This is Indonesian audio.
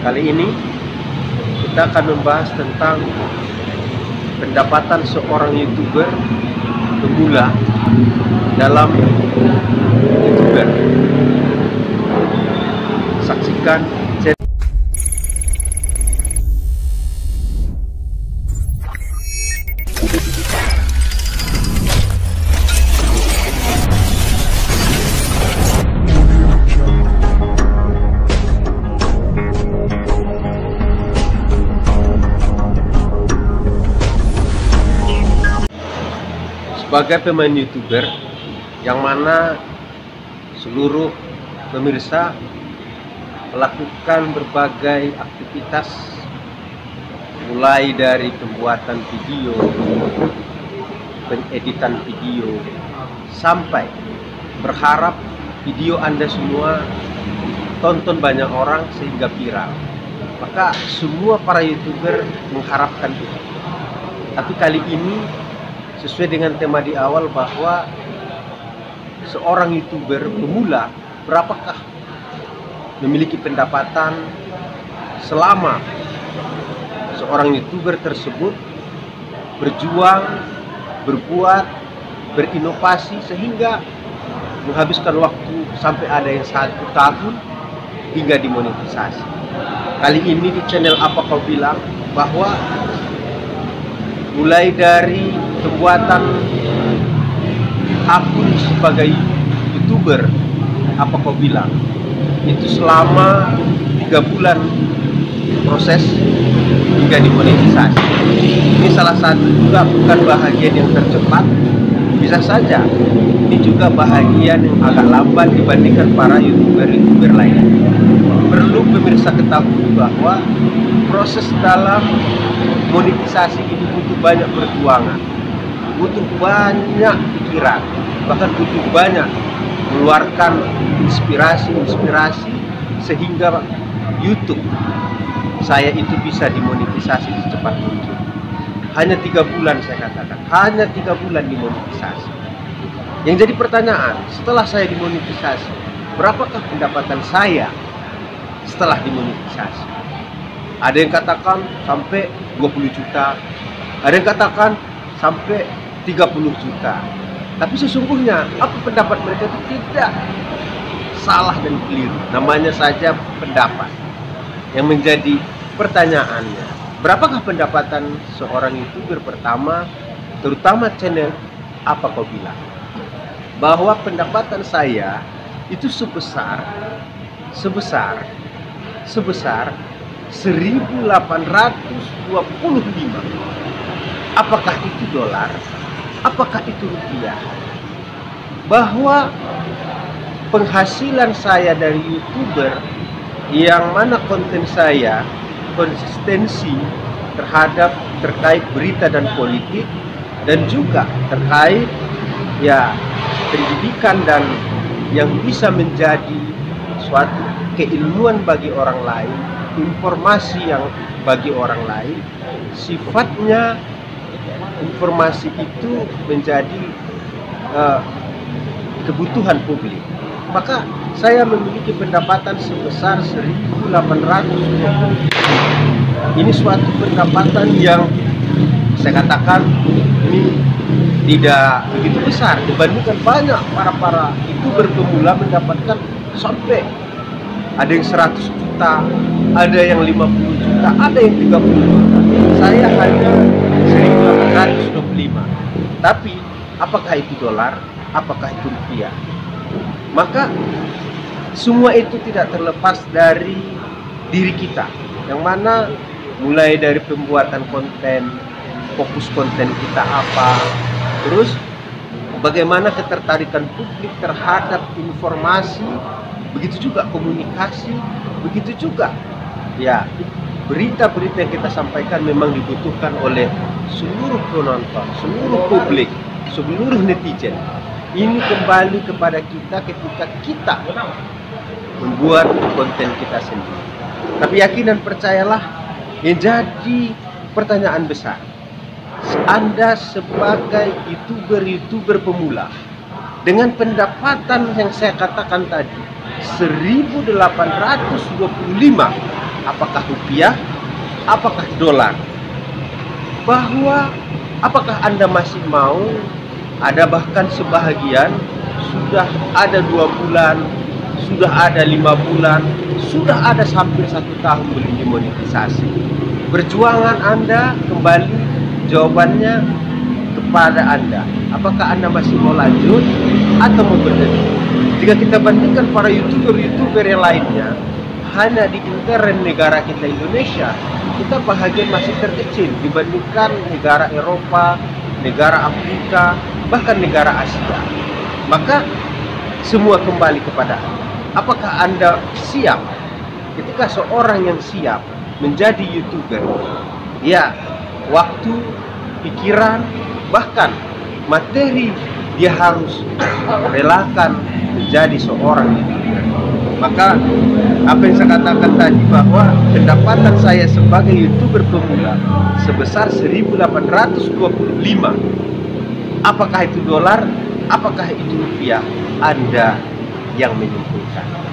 Kali ini kita akan membahas tentang pendapatan seorang YouTuber pemula dalam YouTuber. Saksikan channel. Sebagai pemain YouTuber yang mana seluruh pemirsa melakukan berbagai aktivitas, mulai dari pembuatan video, pengeditan video, sampai berharap video Anda semua tonton banyak orang sehingga viral. Maka semua para YouTuber mengharapkan itu. Tapi kali ini sesuai dengan tema di awal bahwa seorang YouTuber pemula berapakah memiliki pendapatan selama seorang YouTuber tersebut berjuang, berbuat, berinovasi sehingga menghabiskan waktu sampai ada yang 1 tahun hingga dimonetisasi. Kali ini di channel Apa Kau Bilang bahwa mulai dari pembuatan akun sebagai YouTuber Apa Kau Bilang itu selama 3 bulan proses hingga dimonetisasi. Ini salah satu juga bukan bahagian yang tercepat, bisa saja ini juga bahagian yang agak lambat dibandingkan para YouTuber lain. Perlu pemirsa ketahui bahwa proses dalam monetisasi ini butuh banyak perjuangan, butuh banyak pikiran, bahkan butuh banyak mengeluarkan inspirasi sehingga YouTube saya itu bisa dimonetisasi secepat mungkin. Hanya 3 bulan saya katakan, hanya 3 bulan dimonetisasi. Yang jadi pertanyaan, setelah saya dimonetisasi, berapakah pendapatan saya setelah dimonetisasi? Ada yang katakan sampai 20 juta, ada yang katakan sampai 30 juta. Tapi sesungguhnya apa pendapat mereka itu tidak salah dan keliru. Namanya saja pendapat. Yang menjadi pertanyaannya, berapakah pendapatan seorang YouTuber pertama, terutama channel Apa Kau Bilang? Bahwa pendapatan saya itu sebesar 1.825. Apakah itu dolar? Apakah itu rupiah? Bahwa penghasilan saya dari YouTuber yang mana konten saya konsistensi terkait berita dan politik, dan juga terkait pendidikan dan yang bisa menjadi suatu keilmuan bagi orang lain, informasi yang bagi orang lain, sifatnya informasi itu menjadi kebutuhan publik. Maka saya memiliki pendapatan sebesar 1.820. Ini suatu pendapatan yang saya katakan ini tidak begitu besar dibandingkan banyak para YouTuber pemula mendapatkan sampai ada yang 100 juta, ada yang 50 juta, ada yang 30 juta. Saya hanya 1.825. Tapi apakah itu dolar? Apakah itu rupiah? Maka semua itu tidak terlepas dari diri kita, yang mana mulai dari pembuatan konten, fokus konten kita apa, terus bagaimana ketertarikan publik terhadap informasi, begitu juga komunikasi, begitu juga berita-berita yang kita sampaikan memang dibutuhkan oleh seluruh penonton, seluruh publik, seluruh netizen. Ini kembali kepada kita ketika kita membuat konten kita sendiri. Tapi yakin dan percayalah, yang jadi pertanyaan besar, Anda sebagai YouTuber pemula dengan pendapatan yang saya katakan tadi 1.825, apakah rupiah, apakah dolar, bahwa apakah Anda masih mau, ada bahkan sebahagian sudah ada 2 bulan, sudah ada 5 bulan, sudah ada hampir 1 tahun belum dimonetisasi. Perjuangan Anda kembali, jawabannya kepada Anda. Apakah Anda masih mau lanjut atau mau berhenti? Jika kita bandingkan para YouTuber yang lainnya, hanya di intern negara kita Indonesia, kita bahagian masih terkecil dibandingkan negara Eropa, negara Afrika, bahkan negara Asia. Maka semua kembali kepada Anda. Apakah Anda siap? Ketika seorang yang siap menjadi YouTuber, ya, waktu, pikiran, bahkan materi dia harus relakan menjadi seorang YouTuber. Maka apa yang saya katakan tadi, bahwa pendapatan saya sebagai YouTuber pemula sebesar 1.825, apakah itu dolar, apakah itu rupiah, Anda yang menyimpulkan.